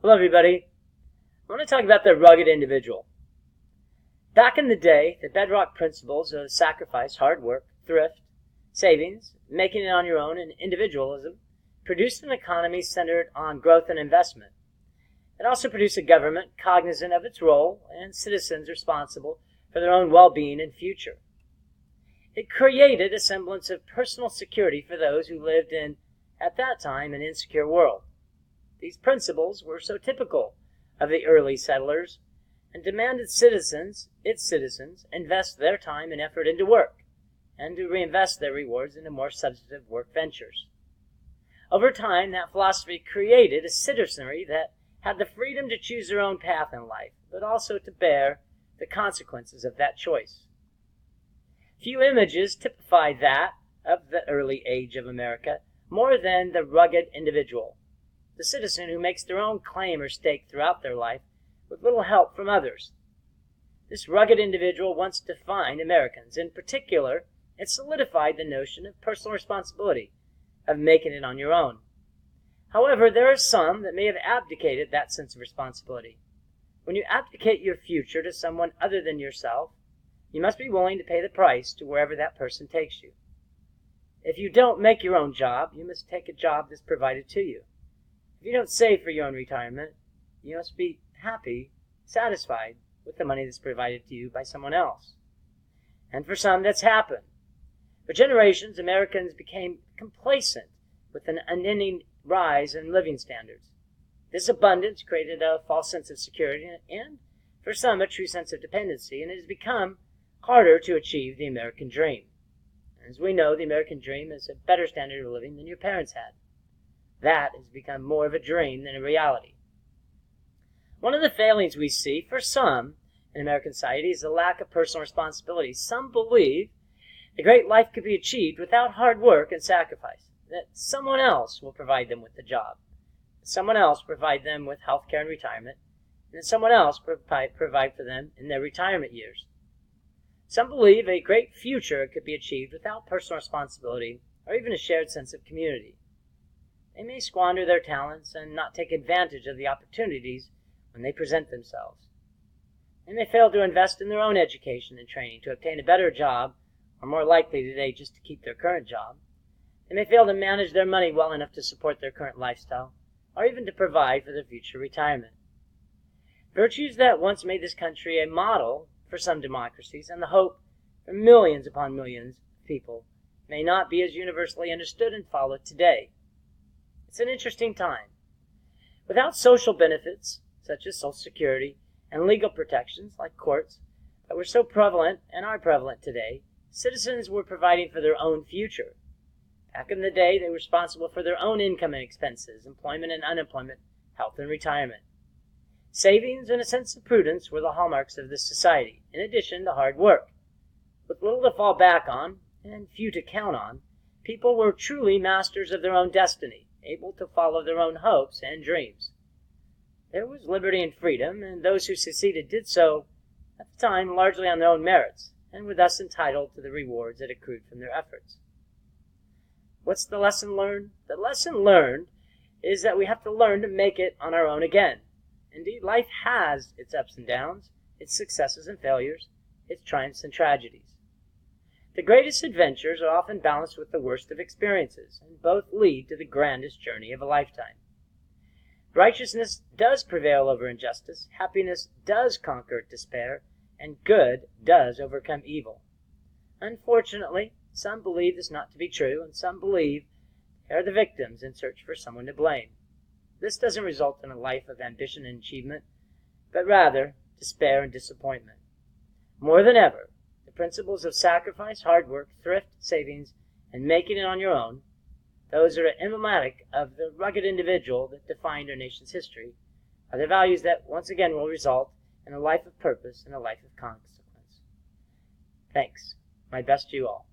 Hello everybody. I want to talk about the rugged individual. Back in the day, the bedrock principles of sacrifice, hard work, thrift, savings, making it on your own, and individualism produced an economy centered on growth and investment. It also produced a government cognizant of its role and citizens responsible for their own well-being and future. It created a semblance of personal security for those who lived in, at that time, an insecure world. These principles were so typical of the early settlers and demanded its citizens, invest their time and effort into work and to reinvest their rewards into more substantive work ventures. Over time, that philosophy created a citizenry that had the freedom to choose their own path in life, but also to bear the consequences of that choice. Few images typify that of the early age of America more than the rugged individual, the citizen who makes their own claim or stake throughout their life with little help from others. This rugged individual once defined Americans. In particular, it solidified the notion of personal responsibility, of making it on your own. However, there are some that may have abdicated that sense of responsibility. When you abdicate your future to someone other than yourself, you must be willing to pay the price to wherever that person takes you. If you don't make your own job, you must take a job that's provided to you. If you don't save for your own retirement, you must be happy, satisfied with the money that's provided to you by someone else. And for some, that's happened. For generations, Americans became complacent with an unending rise in living standards. This abundance created a false sense of security and, for some, a true sense of dependency, and it has become harder to achieve the American dream. As we know, the American dream is a better standard of living than your parents had. That has become more of a dream than a reality. One of the failings we see for some in American society is the lack of personal responsibility. Some believe a great life could be achieved without hard work and sacrifice, that someone else will provide them with the job, that someone else provide them with health care and retirement, and that someone else provide for them in their retirement years. Some believe a great future could be achieved without personal responsibility or even a shared sense of community. They may squander their talents and not take advantage of the opportunities when they present themselves. They may fail to invest in their own education and training to obtain a better job, or more likely today just to keep their current job. They may fail to manage their money well enough to support their current lifestyle, or even to provide for their future retirement. Virtues that once made this country a model for some democracies and the hope for millions upon millions of people may not be as universally understood and followed today. It's an interesting time. Without social benefits, such as Social Security, and legal protections, like courts, that were so prevalent and are prevalent today, citizens were providing for their own future. Back in the day, they were responsible for their own income and expenses, employment and unemployment, health and retirement. Savings and a sense of prudence were the hallmarks of this society, in addition to hard work. With little to fall back on, and few to count on, people were truly masters of their own destiny, able to follow their own hopes and dreams. There was liberty and freedom, and those who succeeded did so, at the time, largely on their own merits, and were thus entitled to the rewards that accrued from their efforts. What's the lesson learned? The lesson learned is that we have to learn to make it on our own again. Indeed, life has its ups and downs, its successes and failures, its triumphs and tragedies. The greatest adventures are often balanced with the worst of experiences, and both lead to the grandest journey of a lifetime. Righteousness does prevail over injustice, happiness does conquer despair, and good does overcome evil. Unfortunately, some believe this not to be true, and some believe they are the victims in search for someone to blame. This doesn't result in a life of ambition and achievement, but rather despair and disappointment. More than ever, the principles of sacrifice, hard work, thrift, savings, and making it on your own, those are emblematic of the rugged individual that defined our nation's history, are the values that once again will result in a life of purpose and a life of consequence. Thanks. My best to you all.